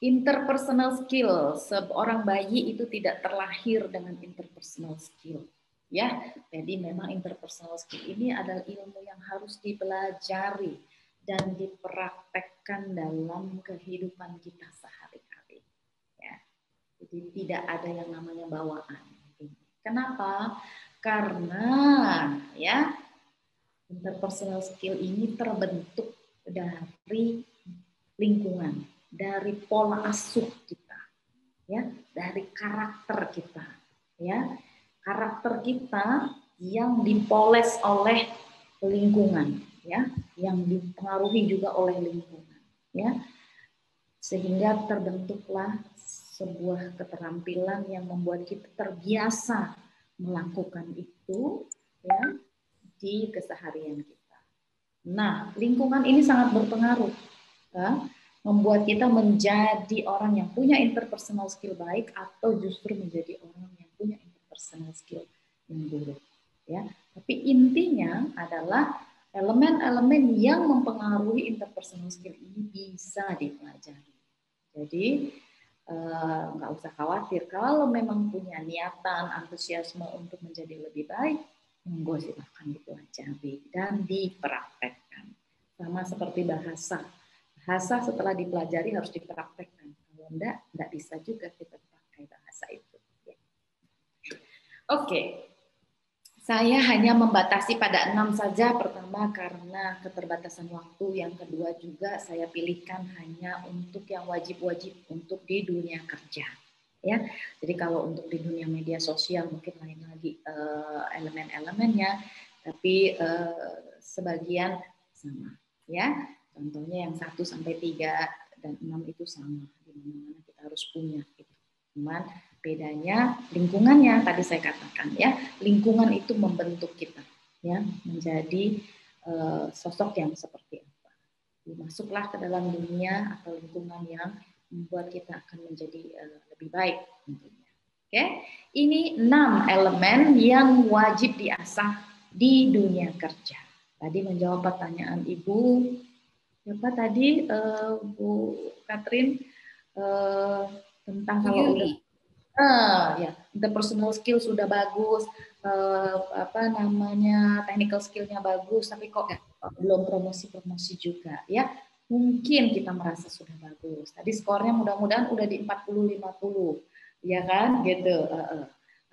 Interpersonal skill, seorang bayi itu tidak terlahir dengan interpersonal skill. Ya, jadi memang interpersonal skill ini adalah ilmu yang harus dipelajari dan dipraktekkan dalam kehidupan kita sehari-hari. Ya, jadi tidak ada yang namanya bawaan. Kenapa? Karena ya interpersonal skill ini terbentuk dari lingkungan, dari pola asuh kita, ya, dari karakter kita, ya, karakter kita yang dipoles oleh lingkungan, ya, yang dipengaruhi juga oleh lingkungan, ya, sehingga terbentuklah sebuah keterampilan yang membuat kita terbiasa melakukan itu, ya, di keseharian kita. Nah, lingkungan ini sangat berpengaruh, ya, membuat kita menjadi orang yang punya interpersonal skill baik atau justru menjadi orang yang punya interpersonal skill yang buruk. Ya, tapi intinya adalah elemen-elemen yang mempengaruhi interpersonal skill ini bisa dipelajari. Jadi nggak usah khawatir kalau memang punya niatan, antusiasme untuk menjadi lebih baik, monggo silahkan dipelajari dan dipraktekkan. Sama seperti bahasa. Bahasa setelah dipelajari harus dipraktekkan. Kalau enggak bisa juga kita pakai bahasa itu. Oke, saya hanya membatasi pada 6 saja. Pertama karena keterbatasan waktu. Yang kedua juga saya pilihkan hanya untuk yang wajib-wajib untuk di dunia kerja. Ya, jadi kalau untuk di dunia media sosial mungkin lain lagi elemen-elemennya, tapi sebagian sama. Ya, contohnya yang 1 sampai 3 dan 6 itu sama, di mana-mana kita harus punya itu. Cuman bedanya lingkungannya tadi saya katakan ya, lingkungan itu membentuk kita ya menjadi sosok yang seperti apa. Masuklah ke dalam dunia atau lingkungan yang membuat kita akan menjadi lebih baik tentunya. Oke, ini 6 elemen yang wajib diasah di dunia kerja. Tadi menjawab pertanyaan Ibu siapa tadi Bu Katrin tentang kalau udah ya interpersonal skill sudah bagus, apa namanya technical skillnya bagus, tapi kok belum promosi juga ya. Mungkin kita merasa sudah bagus. Tadi skornya mudah-mudahan udah di 40-50, ya kan, gitu.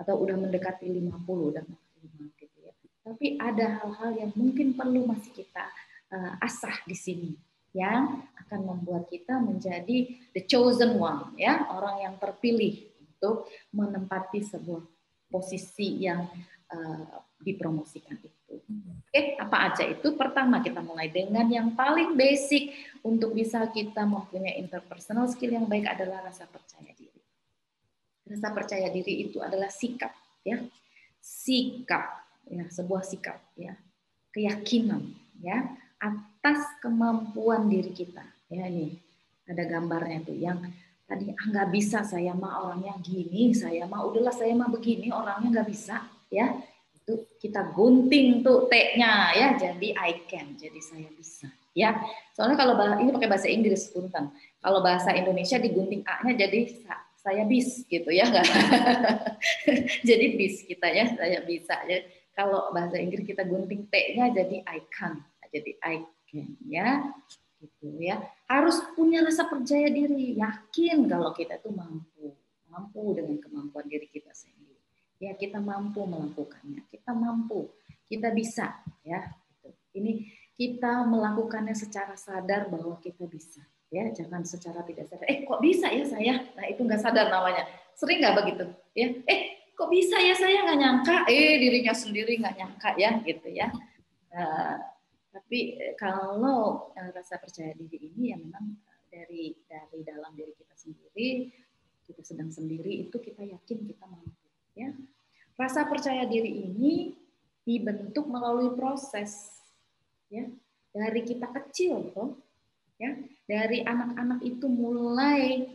Atau udah mendekati 50 dan 45 gitu ya. Tapi ada hal-hal yang mungkin perlu masih kita asah di sini yang akan membuat kita menjadi the chosen one ya, orang yang terpilih untuk menempati sebuah posisi yang dipromosikan itu. Oke, apa aja itu? Pertama kita mulai dengan yang paling basic untuk bisa kita mempunyai interpersonal skill yang baik adalah rasa percaya diri. Rasa percaya diri itu adalah sikap ya. Sikap ya, sebuah sikap ya. Keyakinan ya atas kemampuan diri kita. Ya ini ada gambarnya tuh yang tadi nggak bisa, saya mah orangnya gini, saya mah udahlah saya mah begini orangnya nggak bisa ya, itu kita gunting tuh T-nya ya jadi I can, jadi saya bisa ya. Soalnya kalau ini pakai bahasa Inggris punten, kalau bahasa Indonesia digunting A-nya jadi saya bis gitu ya nggak jadi bis kita ya, saya bisa ya. Kalau bahasa Inggris kita gunting T-nya jadi I can, jadi I can ya gitu ya. Harus punya rasa percaya diri, yakin kalau kita itu mampu dengan kemampuan diri kita sendiri. Ya kita mampu melakukannya, kita mampu, kita bisa ya. Gitu. Ini kita melakukannya secara sadar bahwa kita bisa ya, jangan secara tidak sadar. Kok bisa ya saya? Nah itu nggak sadar namanya. Sering nggak begitu? Ya, kok bisa ya saya nggak nyangka? Dirinya sendiri nggak nyangka ya gitu ya. Tapi kalau rasa percaya diri ini ya memang dari dalam diri kita sendiri, kita sedang sendiri itu kita yakin kita mampu ya. Rasa percaya diri ini dibentuk melalui proses ya dari kita kecil tuh ya, dari anak-anak itu mulai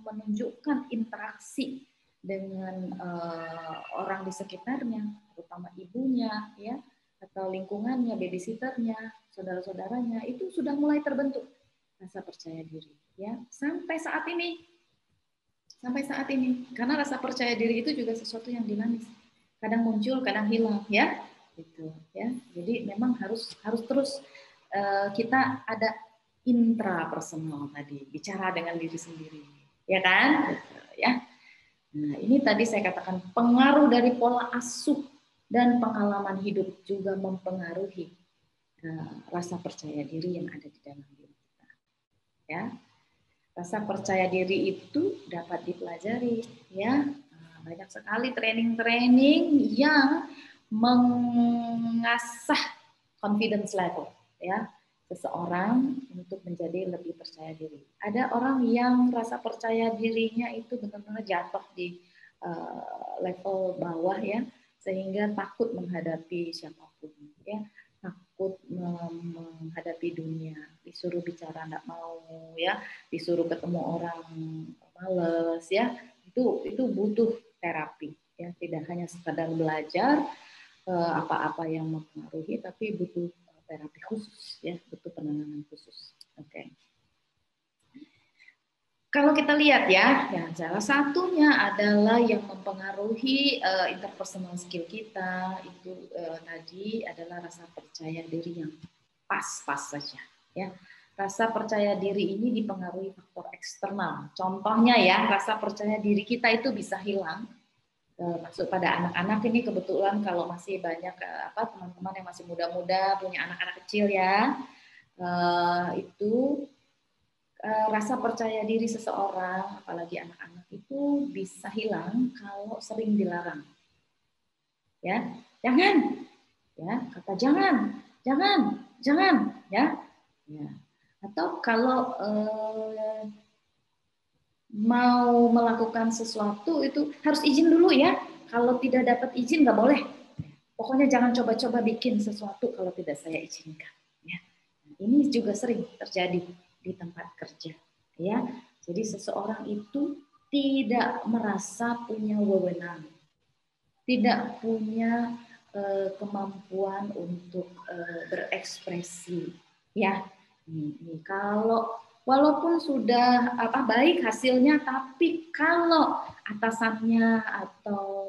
menunjukkan interaksi dengan orang di sekitarnya, terutama ibunya ya, atau lingkungannya, babysitternya, saudara-saudaranya, itu sudah mulai terbentuk. rasa percaya diri, ya, sampai saat ini. Sampai saat ini, karena rasa percaya diri itu juga sesuatu yang dinamis, kadang muncul kadang hilang, ya gitu ya. Jadi memang harus terus kita ada intrapersonal tadi, bicara dengan diri sendiri, ya kan, gitu, ya. Nah, ini tadi saya katakan pengaruh dari pola asuh dan pengalaman hidup juga mempengaruhi rasa percaya diri yang ada di dalam diri kita, ya. Rasa percaya diri itu dapat dipelajari, ya. Banyak sekali training-training yang mengasah confidence level, ya, seseorang untuk menjadi lebih percaya diri. Ada orang yang rasa percaya dirinya itu benar-benar jatuh di level bawah, ya, sehingga takut menghadapi siapapun, ya, takut menghadapi dunia, disuruh bicara nggak mau, ya, disuruh ketemu orang males, ya, itu butuh terapi, ya, tidak hanya sekadar belajar apa-apa yang mempengaruhi, tapi butuh terapi khusus, ya, butuh penanganan khusus. Oke. Kalau kita lihat ya salah satunya adalah yang mempengaruhi interpersonal skill kita itu tadi adalah rasa percaya diri yang pas-pas saja, ya. Rasa percaya diri ini dipengaruhi faktor eksternal. Contohnya ya, rasa percaya diri kita itu bisa hilang masuk pada anak-anak ini, kebetulan kalau masih banyak teman-teman yang masih muda-muda punya anak-anak kecil, ya, itu rasa percaya diri seseorang, apalagi anak-anak, itu bisa hilang kalau sering dilarang. Ya, jangan, ya, kata jangan, ya. Atau kalau mau melakukan sesuatu itu harus izin dulu, ya. Kalau tidak dapat izin nggak boleh. Pokoknya jangan coba-coba bikin sesuatu kalau tidak saya izinkan. Ya. Ini juga sering terjadi di tempat kerja, ya. Jadi seseorang itu tidak merasa punya wewenang, tidak punya kemampuan untuk berekspresi, ya. Ini kalau walaupun sudah baik hasilnya, tapi kalau atasannya atau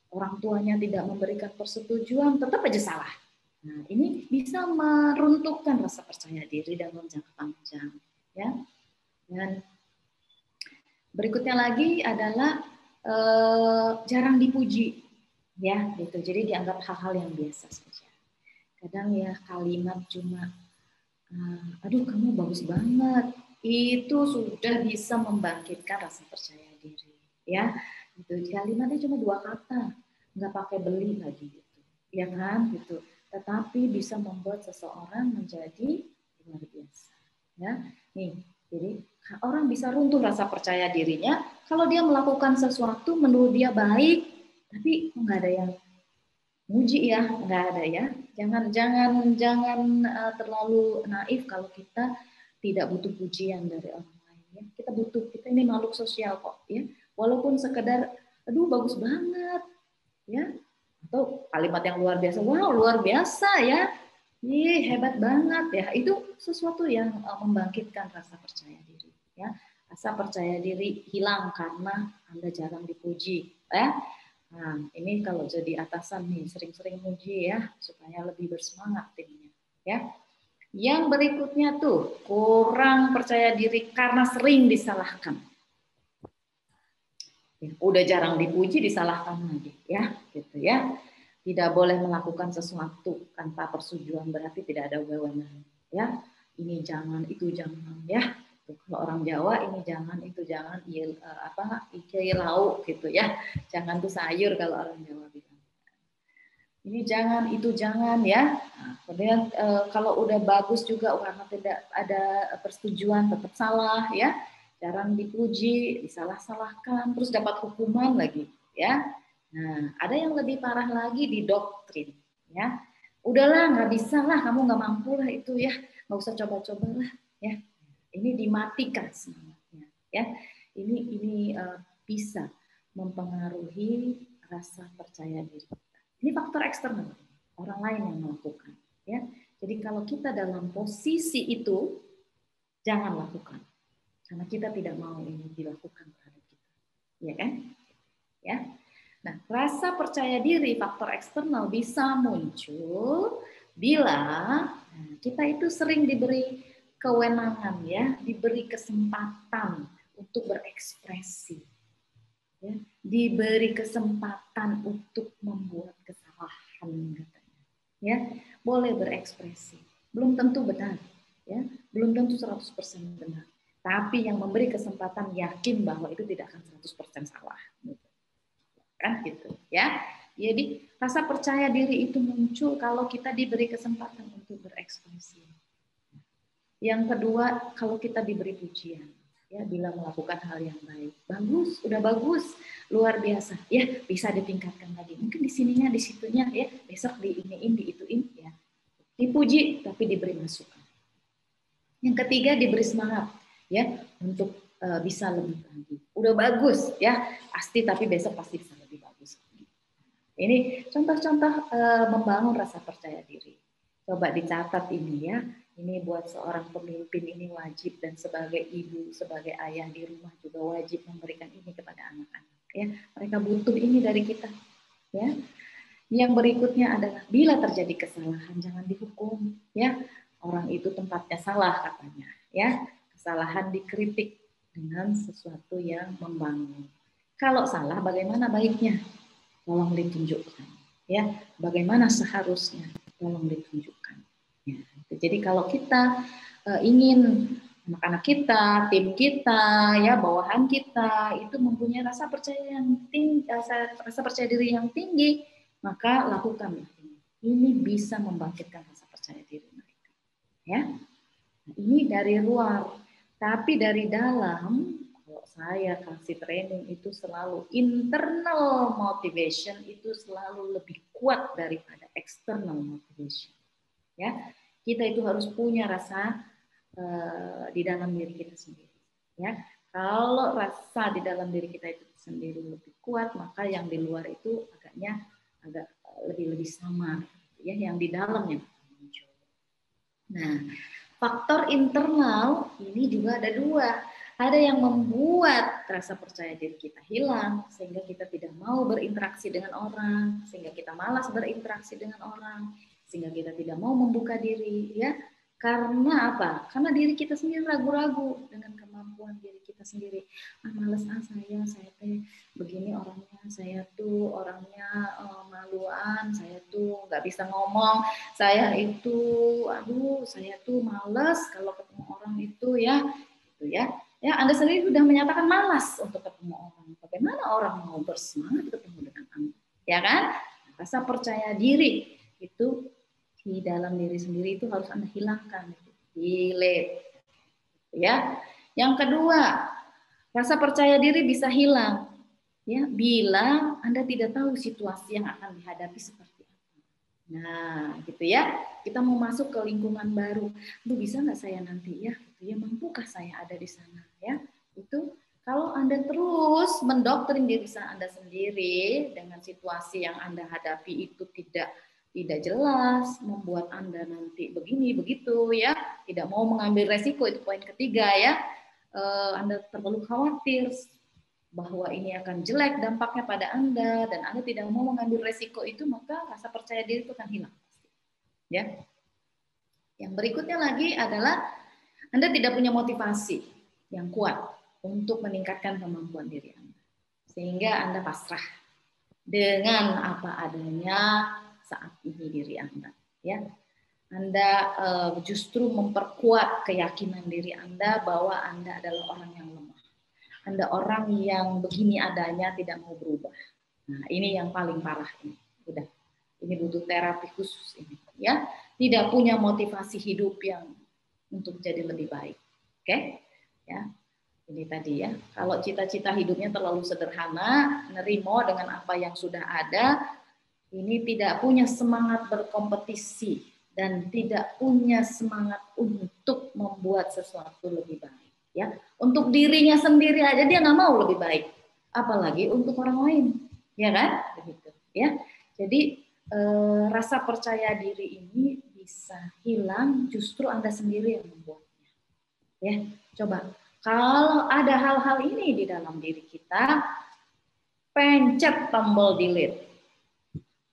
orang tuanya tidak memberikan persetujuan, tetap aja salah. Nah, ini bisa meruntuhkan rasa percaya diri dalam jangka panjang, ya. Dan berikutnya lagi adalah jarang dipuji, ya, gitu. Jadi dianggap hal-hal yang biasa saja. Kadang ya kalimat cuma, aduh kamu bagus banget, itu sudah bisa membangkitkan rasa percaya diri, ya. Gitu. Kalimatnya cuma 2 kata, nggak pakai beli lagi, gitu, ya kan, gitu. Tetapi bisa membuat seseorang menjadi luar biasa, ya. Nih, jadi orang bisa runtuh rasa percaya dirinya kalau dia melakukan sesuatu menurut dia baik, tapi nggak ada yang muji, ya, nggak ada, ya. Jangan terlalu naif kalau kita tidak butuh pujian dari orang lain, ya. Kita butuh, kita ini makhluk sosial kok, ya. Walaupun sekedar, aduh bagus banget, ya, atau kalimat yang luar biasa, wow luar biasa ya, ih hebat banget ya, itu sesuatu yang membangkitkan rasa percaya diri, ya. Rasa percaya diri hilang karena Anda jarang dipuji, ya. Nah, ini kalau jadi atasan nih sering-sering muji, ya, supaya lebih bersemangat timnya, ya. Yang berikutnya tuh kurang percaya diri karena sering disalahkan. Ya, udah jarang dipuji disalahkan lagi, ya, gitu, ya. Tidak boleh melakukan sesuatu tanpa persetujuan, berarti tidak ada wewenang, ya. Ini jangan, itu jangan, ya. Kalau orang Jawa ini jangan, itu jangan, ikai lauk gitu, ya. Jangan tuh sayur kalau orang Jawa bilang. Ini jangan, itu jangan, ya. Nah, kemudian kalau udah bagus juga karena tidak ada persetujuan tetap salah, ya. Jarang dipuji, disalah-salahkan, terus dapat hukuman lagi, ya. Nah, ada yang lebih parah lagi di doktrin, ya. Udahlah, nggak bisa lah, kamu nggak mampu lah itu, ya. Nggak usah coba-coba lah, ya. Ini dimatikan semangatnya, ya. Ini bisa mempengaruhi rasa percaya diri. Ini faktor eksternal, orang lain yang melakukan, ya. Jadi kalau kita dalam posisi itu, Jangan lakukan. Karena kita tidak mau ini dilakukan terhadap kita. Ya kan? Ya. Nah, rasa percaya diri faktor eksternal bisa muncul bila kita itu sering diberi kewenangan ya, diberi kesempatan untuk berekspresi. Ya, diberi kesempatan untuk membuat kesalahan katanya. Ya, boleh berekspresi. Belum tentu benar, ya. Belum tentu 100% benar. Tapi yang memberi kesempatan yakin bahwa itu tidak akan 100% salah. Kan gitu, ya. Jadi rasa percaya diri itu muncul kalau kita diberi kesempatan untuk berekspresi. Yang kedua, kalau kita diberi pujian. Ya, bila melakukan hal yang baik, bagus, udah bagus, luar biasa, ya bisa ditingkatkan lagi. Mungkin di sininya, di situnya, ya besok di iniin, di ituin, ya dipuji tapi diberi masukan. Yang ketiga diberi semangat, ya untuk bisa lebih lagi. Udah bagus, ya pasti, tapi besok pasti bisa lebih bagus. Ini contoh-contoh membangun rasa percaya diri. Coba dicatat ini ya. Ini buat seorang pemimpin ini wajib, dan sebagai ibu, sebagai ayah di rumah juga wajib memberikan ini kepada anak-anak. Ya, mereka butuh ini dari kita. Ya, yang berikutnya adalah bila terjadi kesalahan jangan dihukum. Ya, orang itu tempatnya salah katanya. Ya, kesalahan dikritik dengan sesuatu yang membangun. Kalau salah, bagaimana baiknya? Tolong ditunjukkan. Ya, bagaimana seharusnya? Tolong ditunjukkan. Ya, jadi kalau kita ingin anak-anak kita, tim kita, ya bawahan kita itu mempunyai rasa percaya yang tinggi, rasa percaya diri yang tinggi, maka lakukanlah ini. Ini bisa membangkitkan rasa percaya diri mereka. Ya, nah, ini dari luar, tapi dari dalam. Kalau saya kasih training itu selalu internal motivation itu selalu lebih kuat daripada external motivation. Ya, kita itu harus punya rasa di dalam diri kita sendiri. Ya, kalau rasa di dalam diri kita itu sendiri lebih kuat, maka yang di luar itu agaknya agak lebih samar, ya, yang di dalamnya muncul. Nah, faktor internal ini juga ada dua. Ada yang membuat rasa percaya diri kita hilang, sehingga kita tidak mau berinteraksi dengan orang, sehingga kita malas berinteraksi dengan orang, sehingga kita tidak mau membuka diri, ya. Karena apa? Karena diri kita sendiri ragu-ragu dengan kemampuan diri kita sendiri. Males saya teh begini orangnya, saya tuh orangnya maluan, saya tuh nggak bisa ngomong, saya itu, aduh, saya tuh males kalau ketemu orang itu, ya, gitu ya. Ya, Anda sendiri sudah menyatakan malas untuk ketemu orang. Bagaimana orang mau bersemangat ketemu dengan Anda? Ya kan? Rasa percaya diri itu di dalam diri sendiri itu harus Anda hilangkan, delete. Ya. Yang kedua, rasa percaya diri bisa hilang ya bila Anda tidak tahu situasi yang akan dihadapi seperti apa. Nah, gitu ya. Kita mau masuk ke lingkungan baru. Aduh, bisa nggak saya nanti ya? Ya, mampukah saya ada di sana ya? Itu kalau Anda terus mendoktrin diri Anda sendiri dengan situasi yang Anda hadapi itu tidak jelas, membuat Anda nanti begini begitu ya, tidak mau mengambil resiko, itu poin ketiga ya. Anda terlalu khawatir bahwa ini akan jelek dampaknya pada Anda dan Anda tidak mau mengambil resiko itu, maka rasa percaya diri itu akan hilang. Ya. Yang berikutnya lagi adalah Anda tidak punya motivasi yang kuat untuk meningkatkan kemampuan diri Anda. Sehingga Anda pasrah dengan apa adanya saat ini diri Anda, ya. Anda justru memperkuat keyakinan diri Anda bahwa Anda adalah orang yang lemah. Anda orang yang begini adanya, tidak mau berubah. Nah, ini yang paling parah ini. Udah. Ini butuh terapi khusus ini, ya. Tidak punya motivasi hidup yang untuk jadi lebih baik. Oke? Ya. Ini tadi ya. Kalau cita-cita hidupnya terlalu sederhana, nerimo dengan apa yang sudah ada, ini tidak punya semangat berkompetisi dan tidak punya semangat untuk membuat sesuatu lebih baik, ya. Untuk dirinya sendiri aja dia nggak mau lebih baik, apalagi untuk orang lain, ya kan? Begitu, ya. Jadi rasa percaya diri ini bisa hilang justru Anda sendiri yang membuatnya. Ya, coba kalau ada hal-hal ini di dalam diri kita, pencet tombol delete.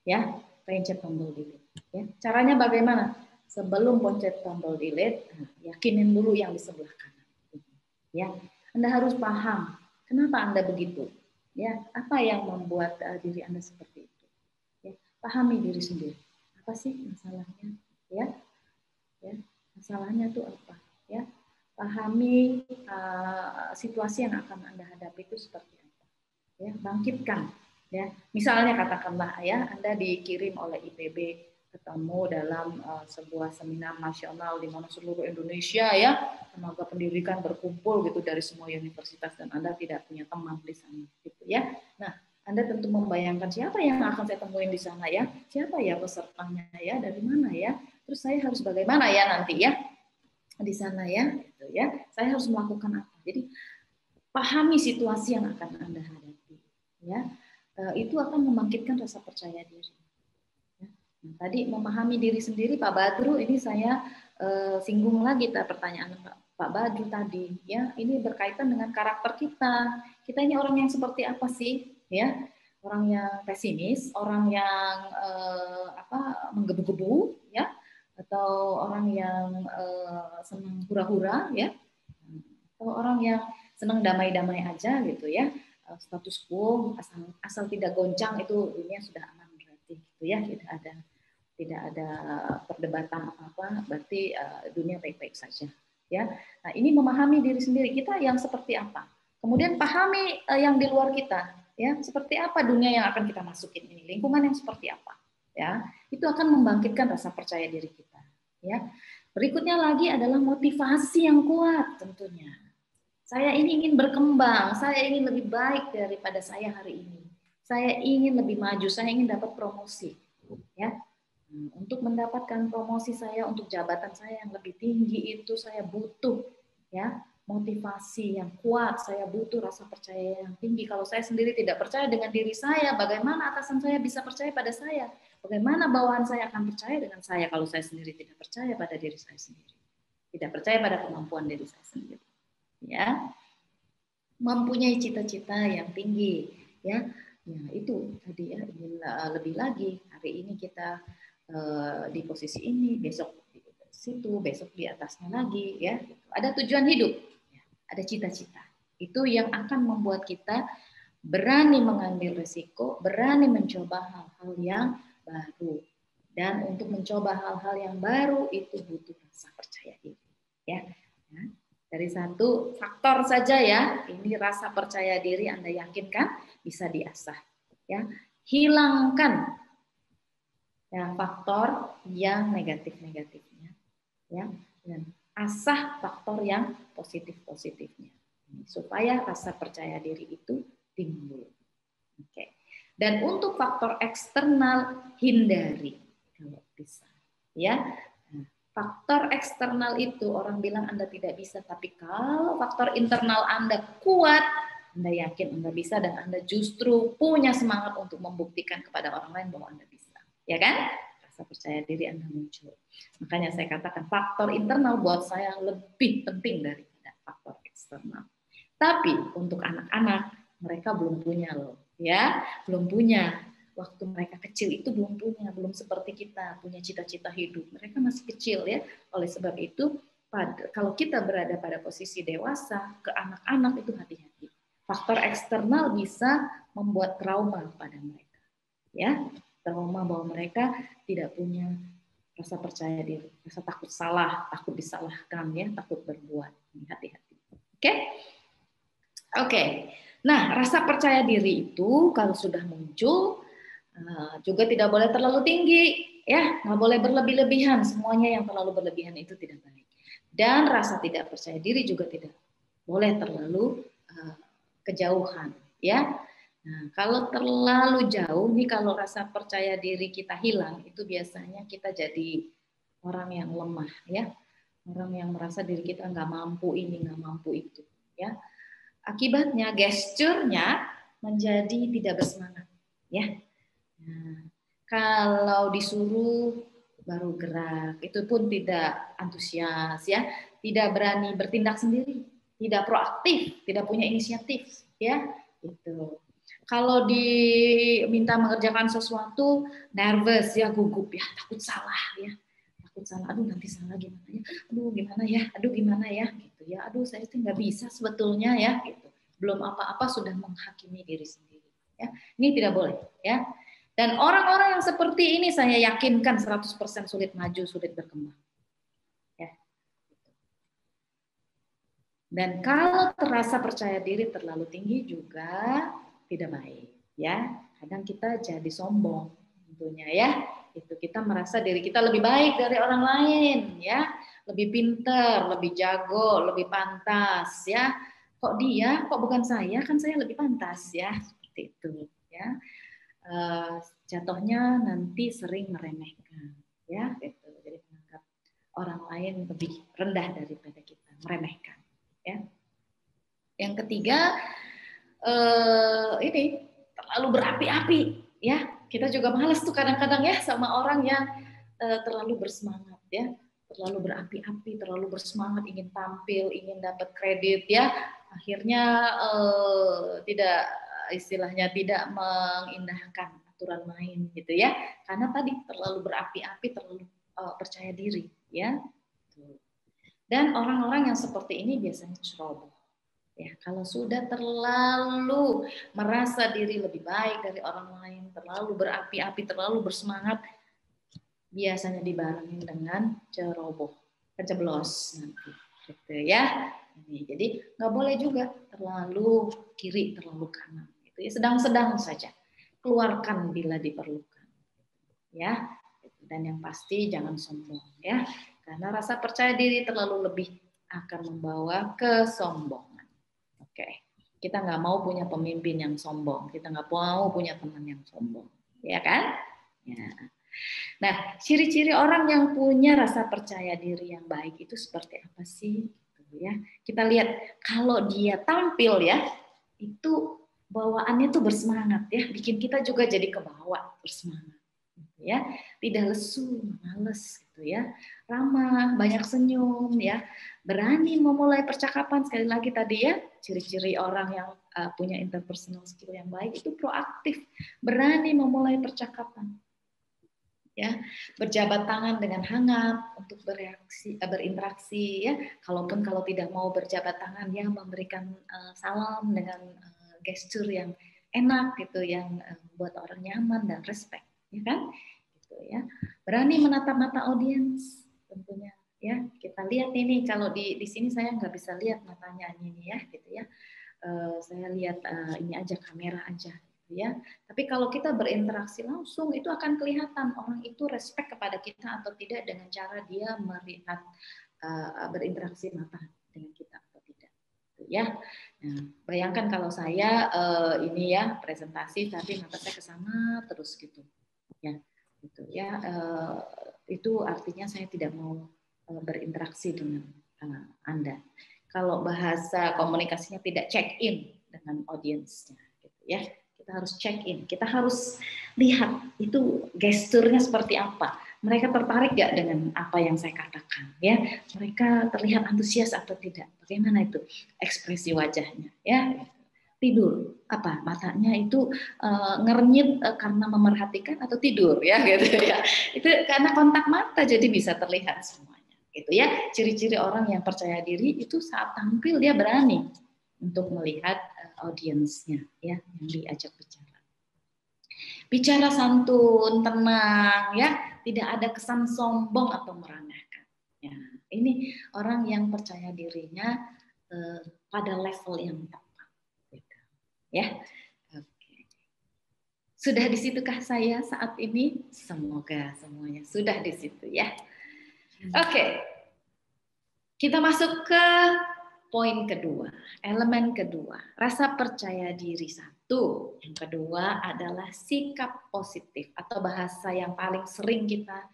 Ya, pencet tombol delete. Ya, caranya bagaimana? Sebelum pencet tombol delete, yakinin dulu yang di sebelah kanan. Ya, Anda harus paham kenapa Anda begitu. Ya, apa yang membuat diri Anda seperti itu. Ya, pahami diri sendiri. Apa sih masalahnya? Ya, masalahnya itu apa? Ya, pahami situasi yang akan Anda hadapi itu seperti apa. Ya, bangkitkan. Ya, misalnya katakanlah ya Anda dikirim oleh IPB ketemu dalam sebuah seminar nasional di mana seluruh Indonesia ya tenaga pendidikan berkumpul gitu dari semua universitas dan Anda tidak punya teman di sana gitu ya. Nah, Anda tentu membayangkan siapa yang akan saya temuin di sana ya, siapa ya pesertanya ya, dari mana ya, terus saya harus bagaimana ya nanti ya di sana ya, gitu ya. Saya harus melakukan apa? Jadi pahami situasi yang akan Anda hadapi ya. Itu akan membangkitkan rasa percaya diri. Nah, tadi memahami diri sendiri Pak Badru, ini saya singgung lagi pertanyaan Pak Badru tadi ya, ini berkaitan dengan karakter kita. Kita ini orang yang seperti apa sih ya? Orang yang pesimis, orang yang menggebu-gebu ya, atau orang yang senang hura-hura ya, atau orang yang senang damai-damai aja gitu ya, status quo asal tidak goncang itu dunia sudah aman berarti gitu ya, tidak ada perdebatan apa, berarti dunia baik-baik saja ya. Nah, ini memahami diri sendiri kita yang seperti apa, kemudian pahami yang di luar kita ya, seperti apa dunia yang akan kita masukin ini, lingkungan yang seperti apa ya, itu akan membangkitkan rasa percaya diri kita ya. Berikutnya lagi adalah motivasi yang kuat tentunya. Saya ini ingin berkembang, saya ingin lebih baik daripada saya hari ini. Saya ingin lebih maju, saya ingin dapat promosi. Ya, untuk mendapatkan promosi saya, untuk jabatan saya yang lebih tinggi itu saya butuh ya motivasi yang kuat, saya butuh rasa percaya yang tinggi. Kalau saya sendiri tidak percaya dengan diri saya, bagaimana atasan saya bisa percaya pada saya? Bagaimana bawahan saya akan percaya dengan saya kalau saya sendiri tidak percaya pada diri saya sendiri? Tidak percaya pada kemampuan diri saya sendiri. Ya, mempunyai cita-cita yang tinggi ya. Ya, itu tadi ya, ingin lebih lagi. Hari ini kita di posisi ini, besok di situ, besok di atasnya lagi ya. Ada tujuan hidup, ya. Ada cita-cita. Itu yang akan membuat kita berani mengambil risiko, berani mencoba hal-hal yang baru. Dan untuk mencoba hal-hal yang baru itu butuh rasa percaya diri ya. Dari satu faktor saja ya, ini rasa percaya diri Anda yakinkan bisa diasah. Ya, hilangkan ya faktor yang negatif-negatifnya, ya, dan asah faktor yang positif-positifnya, supaya rasa percaya diri itu timbul. Oke. Dan untuk faktor eksternal hindari kalau bisa, ya. Faktor eksternal itu orang bilang Anda tidak bisa, tapi kalau faktor internal Anda kuat, Anda yakin Anda bisa dan Anda justru punya semangat untuk membuktikan kepada orang lain bahwa Anda bisa. Ya kan? Rasa percaya diri Anda muncul. Makanya saya katakan faktor internal buat saya lebih penting daripada faktor eksternal. Tapi untuk anak-anak mereka belum punya loh, ya, belum punya. Waktu mereka kecil itu belum punya, belum seperti kita punya cita-cita hidup. Mereka masih kecil ya. Oleh sebab itu, kalau kita berada pada posisi dewasa, ke anak-anak itu hati-hati. Faktor eksternal bisa membuat trauma pada mereka. Ya, trauma bahwa mereka tidak punya rasa percaya diri, rasa takut salah, takut disalahkan ya, takut berbuat. Hati-hati. Oke? Oke. Nah, rasa percaya diri itu kalau sudah muncul juga tidak boleh terlalu tinggi, ya, nggak boleh berlebih-lebihan. Semuanya yang terlalu berlebihan itu tidak baik. Dan rasa tidak percaya diri juga tidak boleh terlalu kejauhan, ya. Nah, kalau terlalu jauh nih, kalau rasa percaya diri kita hilang, itu biasanya kita jadi orang yang lemah, ya, orang yang merasa diri kita nggak mampu ini, nggak mampu itu, ya. Akibatnya gesturnya menjadi tidak bersemangat, ya. Nah, kalau disuruh baru gerak, itu pun tidak antusias ya, tidak berani bertindak sendiri, tidak proaktif, tidak punya inisiatif, ya. Itu. Kalau diminta mengerjakan sesuatu, nervous ya, gugup ya, takut salah ya. Takut salah, aduh nanti salah gimana ya, aduh gimana ya, gitu ya, aduh saya tuh nggak bisa sebetulnya ya, gitu. Belum apa-apa sudah menghakimi diri sendiri, ya. Ini tidak boleh, ya. Dan orang-orang yang seperti ini saya yakinkan 100% sulit maju, sulit berkembang, ya. Dan kalau terasa percaya diri terlalu tinggi juga tidak baik, ya. Kadang kita jadi sombong tentunya, ya. Itu kita merasa diri kita lebih baik dari orang lain, ya. Lebih pintar, lebih jago, lebih pantas, ya. Kok dia, kok bukan saya, kan saya lebih pantas, ya. Seperti itu, ya. Jatuhnya nanti sering meremehkan, ya. Gitu. Jadi menganggap orang lain lebih rendah daripada kita, meremehkan, ya. Yang ketiga, ini terlalu berapi-api, ya. Kita juga males tuh kadang-kadang ya sama orang yang terlalu bersemangat, ya. Terlalu berapi-api, terlalu bersemangat, ingin tampil, ingin dapat kredit, ya. Akhirnya tidak, istilahnya tidak mengindahkan aturan main, gitu ya. Karena tadi terlalu berapi-api, terlalu percaya diri, ya. Dan orang-orang yang seperti ini biasanya ceroboh. Ya, kalau sudah terlalu merasa diri lebih baik dari orang lain, terlalu berapi-api, terlalu bersemangat, biasanya dibarengi dengan ceroboh, keceblos nanti, gitu ya. Jadi nggak boleh juga terlalu kiri, terlalu kanan, gitu ya. Sedang-sedang saja, keluarkan bila diperlukan, ya. Dan yang pasti jangan sombong, ya, karena rasa percaya diri terlalu lebih akan membawa kesombongan. Oke, kita nggak mau punya pemimpin yang sombong, kita nggak mau punya teman yang sombong, ya kan? Ya. Nah, ciri-ciri orang yang punya rasa percaya diri yang baik itu seperti apa sih? Ya, kita lihat kalau dia tampil ya, itu bawaannya tuh bersemangat ya, bikin kita juga jadi kebawa bersemangat. Ya, tidak lesu, males gitu ya, ramah, banyak senyum ya, berani memulai percakapan. Sekali lagi tadi ya, ciri-ciri orang yang punya interpersonal skill yang baik itu proaktif, berani memulai percakapan, ya, berjabat tangan dengan hangat untuk berinteraksi ya. Kalaupun kalau tidak mau berjabat tangan, ya memberikan salam dengan gestur yang enak gitu, yang buat orang nyaman dan respect, ya kan? Gitu ya. Berani menatap mata audiens tentunya, ya. Kita lihat ini, kalau di sini saya nggak bisa lihat matanya ini ya, gitu ya. Saya lihat ini aja, kamera aja, gitu ya. Tapi kalau kita berinteraksi langsung, itu akan kelihatan orang itu respect kepada kita atau tidak dengan cara dia melihat, berinteraksi mata dengan kita atau tidak, gitu ya. Nah, bayangkan kalau saya ini ya presentasi tapi mata saya ke sana terus gitu, ya, gitu ya. Itu artinya saya tidak mau berinteraksi dengan Anda. Kalau bahasa komunikasinya tidak check in dengan audiensnya, gitu ya. Kita harus check in, kita harus lihat itu gesturnya seperti apa. Mereka tertarik gak dengan apa yang saya katakan, ya? Mereka terlihat antusias atau tidak? Bagaimana itu ekspresi wajahnya, ya? Tidur, apa matanya itu ngernyit karena memerhatikan atau tidur, ya, gitu ya. Itu karena kontak mata jadi bisa terlihat semuanya. Gitu ya, ciri-ciri orang yang percaya diri itu saat tampil dia berani untuk melihat audiensnya, ya, yang diajak bicara. Bicara santun, tenang, ya, tidak ada kesan sombong atau merendahkan. Ya, ini orang yang percaya dirinya pada level yang tepat, gitu. Ya, oke. Sudah di situkah saya saat ini? Semoga semuanya sudah di situ, ya. Oke. Kita masuk ke poin kedua, elemen kedua, rasa percaya diri satu. Yang kedua adalah sikap positif, atau bahasa yang paling sering kita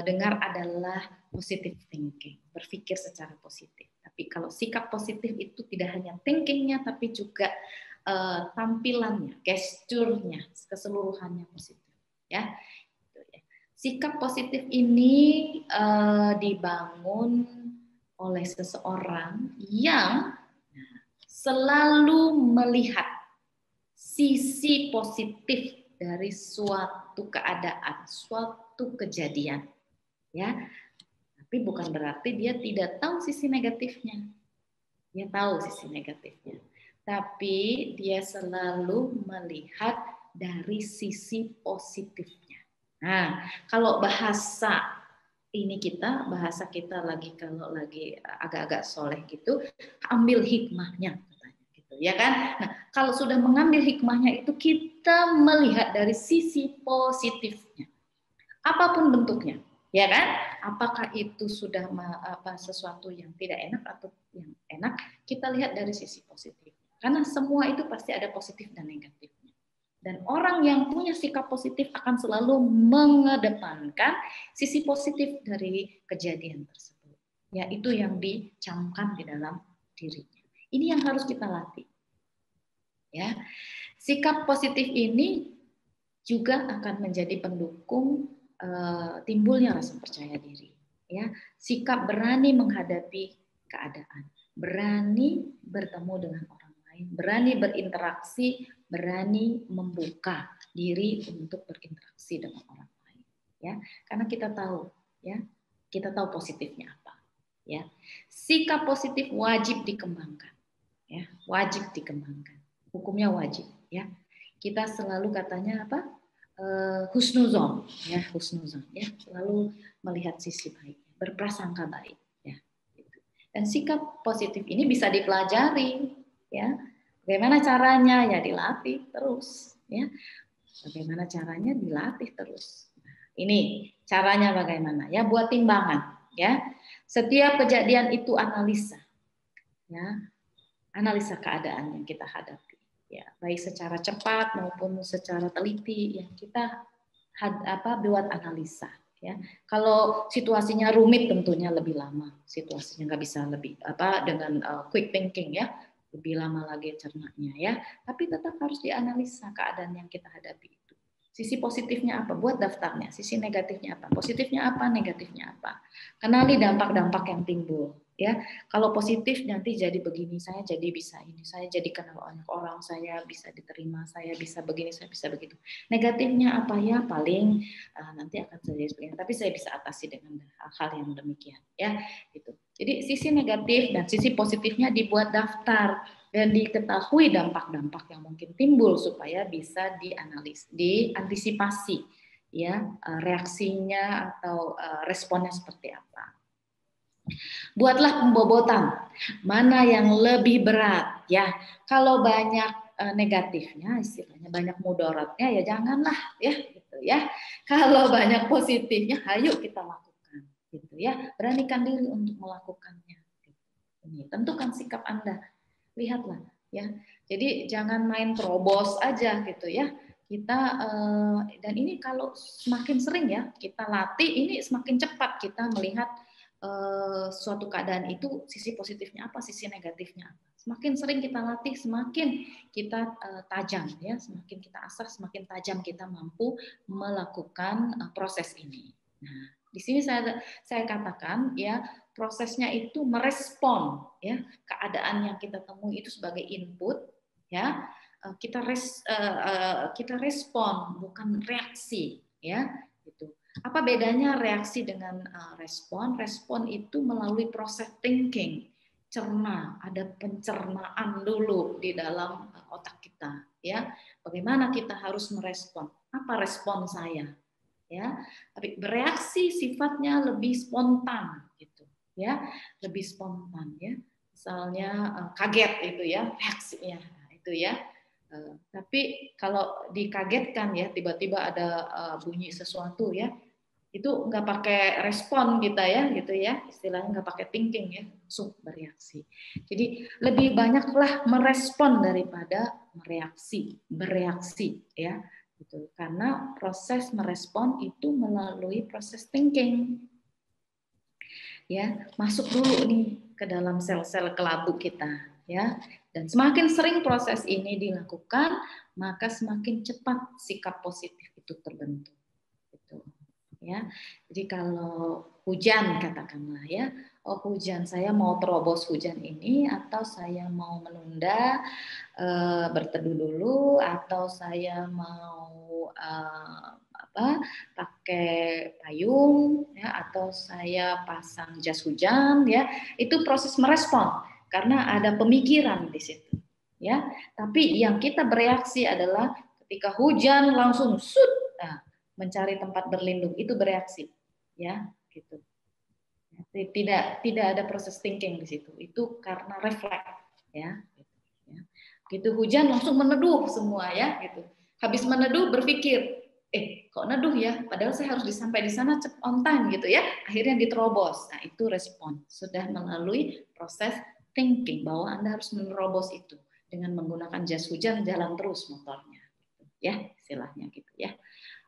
dengar adalah positive thinking, berpikir secara positif. Tapi kalau sikap positif itu tidak hanya thinkingnya, tapi juga tampilannya, gesturnya, keseluruhannya positif. Ya. Sikap positif ini dibangun oleh seseorang yang selalu melihat sisi positif dari suatu keadaan, suatu kejadian, ya. Tapi bukan berarti dia tidak tahu sisi negatifnya. Dia tahu sisi negatifnya. Tapi dia selalu melihat dari sisi positifnya. Nah, kalau bahasa kita lagi kalau lagi agak-agak soleh gitu, ambil hikmahnya katanya gitu, ya kan? Nah, kalau sudah mengambil hikmahnya itu kita melihat dari sisi positifnya. Apapun bentuknya, ya kan? Apakah itu sudah sesuatu yang tidak enak atau yang enak, kita lihat dari sisi positif. Karena semua itu pasti ada positif dan negatifnya. Dan orang yang punya sikap positif akan selalu mengedepankan sisi positif dari kejadian tersebut. Ya, itu yang dicamkan di dalam dirinya. Ini yang harus kita latih. Ya. Sikap positif ini juga akan menjadi pendukung timbulnya rasa percaya diri. Ya, sikap berani menghadapi keadaan, berani bertemu dengan orang lain, berani berinteraksi, berani membuka diri untuk berinteraksi dengan orang lain. Ya, karena kita tahu, ya, kita tahu positifnya apa. Ya, sikap positif wajib dikembangkan. Ya, wajib dikembangkan. Hukumnya wajib. Ya, kita selalu katanya apa? Husnuzon, ya, husnuzon, ya, selalu melihat sisi baiknya, berprasangka baik, ya. Dan sikap positif ini bisa dipelajari, ya. Bagaimana caranya? Ya dilatih terus, ya. Bagaimana caranya? Dilatih terus. Nah, ini caranya bagaimana? Ya, buat timbangan, ya. Setiap kejadian itu analisa, ya, analisa keadaan yang kita hadapi. Ya, baik secara cepat maupun secara teliti, ya, kita buat analisa, ya. Kalau situasinya rumit tentunya lebih lama, situasinya nggak bisa lebih dengan quick thinking, ya, lebih lama lagi cernanya, ya. Tapi tetap harus dianalisa keadaan yang kita hadapi itu. Sisi positifnya apa? Buat daftarnya. Sisi negatifnya apa? Positifnya apa? Negatifnya apa? Kenali dampak-dampak yang timbul. Ya, kalau positif nanti jadi begini, saya jadi bisa ini, saya jadi kenal banyak orang, saya bisa diterima, saya bisa begini, saya bisa begitu. Negatifnya apa ya? Paling nanti akan terjadi seperti tapi saya bisa atasi dengan hal yang demikian, ya, gitu. Jadi sisi negatif dan sisi positifnya dibuat daftar dan diketahui dampak-dampak yang mungkin timbul supaya bisa diantisipasi, ya, reaksinya atau responnya seperti apa. Buatlah pembobotan mana yang lebih berat, ya. Kalau banyak negatifnya, istilahnya banyak mudaratnya, ya janganlah, ya, gitu, ya. Kalau banyak positifnya, ayo kita lakukan, gitu, ya. Beranikan diri untuk melakukannya. Ini tentukan sikap Anda, lihatlah, ya. Jadi jangan main terobos aja, gitu, ya. Kita dan ini kalau semakin sering, ya, kita latih, ini semakin cepat kita melihat suatu keadaan itu sisi positifnya apa, sisi negatifnya apa. Semakin sering kita latih, semakin kita tajam, ya, semakin kita asah, semakin tajam kita mampu melakukan proses ini. Nah, di sini saya katakan, ya, prosesnya itu merespon, ya, keadaan yang kita temui itu sebagai input, ya. Kita respon, bukan reaksi, ya, gitu. Apa bedanya reaksi dengan respon? Respon itu melalui proses thinking, cerna, ada pencernaan dulu di dalam otak kita, ya. Bagaimana kita harus merespon? Apa respon saya? Ya, tapi bereaksi sifatnya lebih spontan, gitu, ya, lebih spontan, ya. Misalnya kaget itu, ya, reaksinya, itu, ya. Tapi kalau dikagetkan, ya, tiba-tiba ada bunyi sesuatu, ya, itu nggak pakai respon kita, ya, gitu, ya, istilahnya nggak pakai thinking, ya, langsung bereaksi. Jadi lebih banyaklah merespon daripada bereaksi, ya, gitu. Karena proses merespon itu melalui proses thinking, ya, masuk dulu nih ke dalam sel-sel kelabu kita, ya. Dan semakin sering proses ini dilakukan, maka semakin cepat sikap positif itu terbentuk. Gitu. ya. Jadi kalau hujan katakanlah ya, oh hujan saya mau terobos hujan ini atau saya mau menunda berteduh dulu atau saya mau pakai payung ya atau saya pasang jas hujan ya, itu proses merespon karena ada pemikiran di situ ya. Tapi yang kita bereaksi adalah ketika hujan langsung mencari tempat berlindung, itu bereaksi ya gitu. Tidak ada proses thinking di situ, itu karena refleks ya. Gitu hujan langsung meneduh semua ya gitu. Habis meneduh berpikir, kok neduh ya? Padahal saya harus sampai di sana on time gitu ya. Akhirnya diterobos. Nah, itu respon. Sudah melalui proses thinking bahwa Anda harus menerobos itu dengan menggunakan jas hujan jalan terus motornya. Ya, istilahnya gitu ya.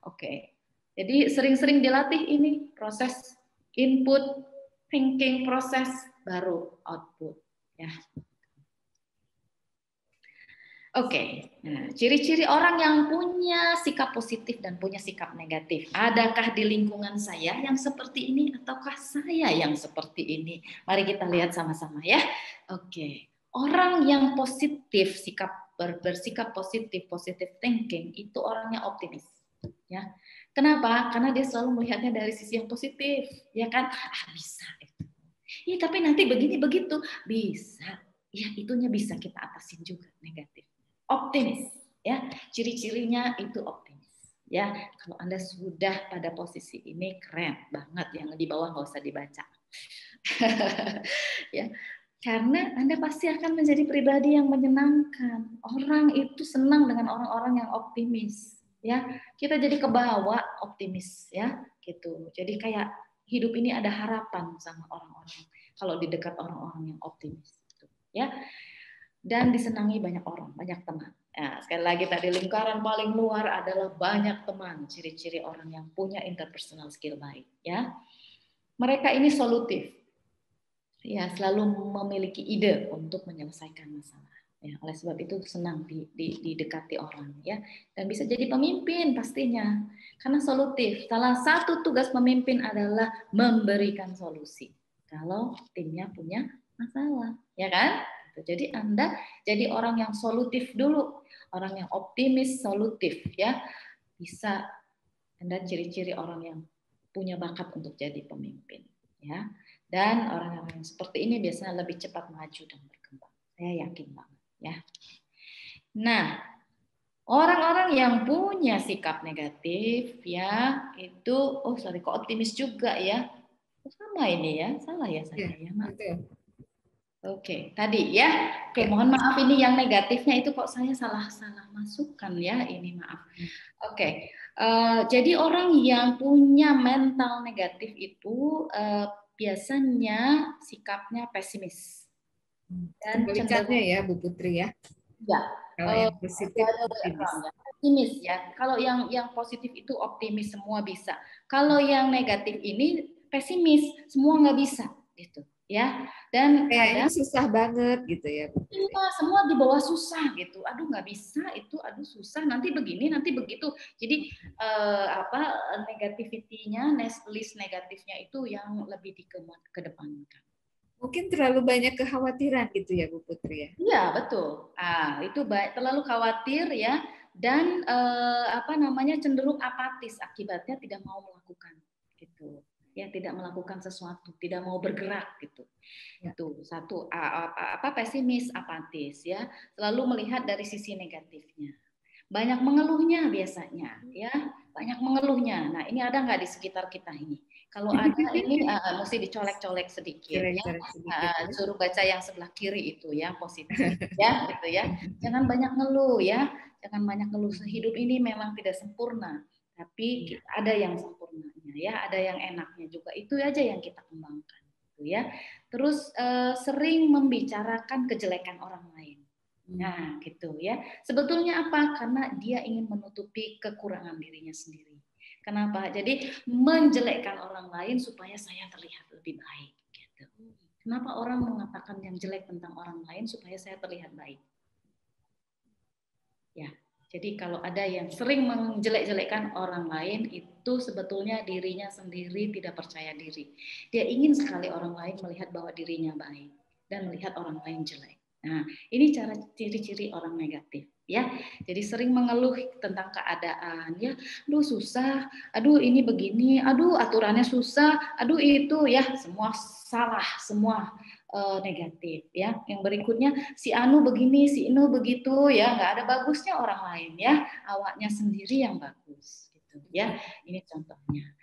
Oke. Jadi sering-sering dilatih ini proses input, thinking, proses baru output ya. Oke, nah, ciri-ciri orang yang punya sikap positif dan punya sikap negatif. Adakah di lingkungan saya yang seperti ini ataukah saya yang seperti ini? Mari kita lihat sama-sama ya. Oke, orang yang positif, bersikap positif, positive thinking itu orangnya optimis. Ya, kenapa? Karena dia selalu melihatnya dari sisi yang positif, ya kan? Bisa itu. Ya, tapi nanti begini begitu bisa. Ya, itunya bisa kita atasin juga negatif. Optimis ya, ciri-cirinya itu optimis ya. Kalau Anda sudah pada posisi ini keren banget, yang di bawah nggak usah dibaca. Ya, karena Anda pasti akan menjadi pribadi yang menyenangkan. Orang itu senang dengan orang-orang yang optimis ya. Kita jadi kebawa optimis ya gitu. Jadi kayak hidup ini ada harapan sama orang-orang kalau di dekat orang-orang yang optimis gitu, ya. Dan disenangi banyak orang, banyak teman. Ya, sekali lagi tadi lingkaran paling luar adalah banyak teman, ciri-ciri orang yang punya interpersonal skill baik. Ya, mereka ini solutif, ya selalu memiliki ide untuk menyelesaikan masalah. Ya, oleh sebab itu senang didekati orang, ya, dan bisa jadi pemimpin pastinya, karena solutif. Salah satu tugas pemimpin adalah memberikan solusi kalau timnya punya masalah, ya kan? Jadi Anda jadi orang yang solutif dulu, orang yang optimis, solutif ya. Bisa Anda ciri-ciri orang yang punya bakat untuk jadi pemimpin ya. Dan orang-orang yang seperti ini biasanya lebih cepat maju dan berkembang. Saya yakin banget ya. Nah, orang-orang yang punya sikap negatif ya itu kok optimis juga ya. Sama ini ya, salah ya saya ya. Oke, tadi ya. Oke, mohon maaf ini yang negatifnya itu kok saya salah masukkan ya, ini maaf. Oke, jadi orang yang punya mental negatif itu biasanya sikapnya pesimis. Dan kebalikannya ya, Bu Putri ya. Ya. Kalau yang positif optimis. Optimis ya. Kalau yang positif itu optimis, semua bisa. Kalau yang negatif ini pesimis, semua nggak bisa gitu ya. Dan kayaknya susah banget gitu ya. Iya, semua di bawah susah gitu. Aduh nggak bisa itu, aduh susah. Nanti begini, nanti begitu. Jadi negativity-nya, list negatifnya itu yang lebih dikedepankan. Mungkin terlalu banyak kekhawatiran gitu ya, Bu Putri ya. Iya betul. Itu terlalu khawatir ya, dan cenderung apatis, akibatnya tidak mau melakukan gitu. Ya, tidak melakukan sesuatu, tidak mau bergerak gitu. Ya. Itu satu, pesimis, apatis ya, selalu melihat dari sisi negatifnya. Banyak mengeluhnya biasanya ya, banyak mengeluhnya. Nah, ini ada nggak di sekitar kita ini? Kalau ada ini mesti dicolek-colek sedikit ya. Suruh baca yang sebelah kiri itu ya, positif ya gitu ya. Jangan banyak ngeluh ya. Jangan banyak ngeluh. Hidup ini memang tidak sempurna, tapi ada yang sempurnanya ya, ada yang enaknya juga. Itu aja yang kita kembangkan gitu ya. Terus sering membicarakan kejelekan orang lain. Nah, gitu ya. Sebetulnya apa? Karena dia ingin menutupi kekurangan dirinya sendiri. Kenapa? Jadi menjelekkan orang lain supaya saya terlihat lebih baik. Gitu. Kenapa orang mengatakan yang jelek tentang orang lain supaya saya terlihat baik? Ya, Jadi kalau ada yang sering menjelek-jelekkan orang lain, itu sebetulnya dirinya sendiri tidak percaya diri. Dia ingin sekali orang lain melihat bahwa dirinya baik dan melihat orang lain jelek. Nah, ini cara ciri-ciri orang negatif, ya. Jadi sering mengeluh tentang keadaan, ya, aduh susah, aduh ini begini, aduh aturannya susah, aduh itu, ya, semua salah, semua negatif, ya. Yang berikutnya si Anu begini, si Inu begitu, ya, nggak ada bagusnya orang lain, ya, awaknya sendiri yang bagus, gitu, ya. Ini contohnya.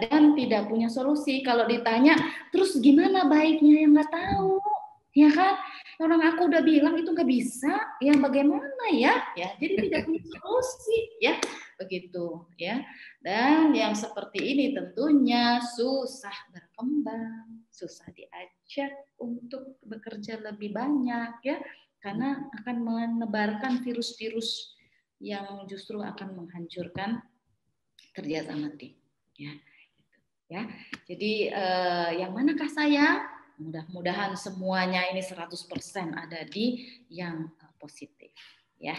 Dan tidak punya solusi. Kalau ditanya, terus gimana baiknya, yang nggak tahu, ya kan? Orang aku udah bilang itu nggak bisa, ya bagaimana ya? Ya, jadi tidak punya solusi, ya, begitu, ya. Dan yang seperti ini tentunya susah berkembang, susah diajak untuk bekerja lebih banyak, ya, karena akan menebarkan virus-virus yang justru akan menghancurkan kerjasama tim, ya. Ya, jadi yang manakah saya? Mudah-mudahan semuanya ini 100% ada di yang positif, ya.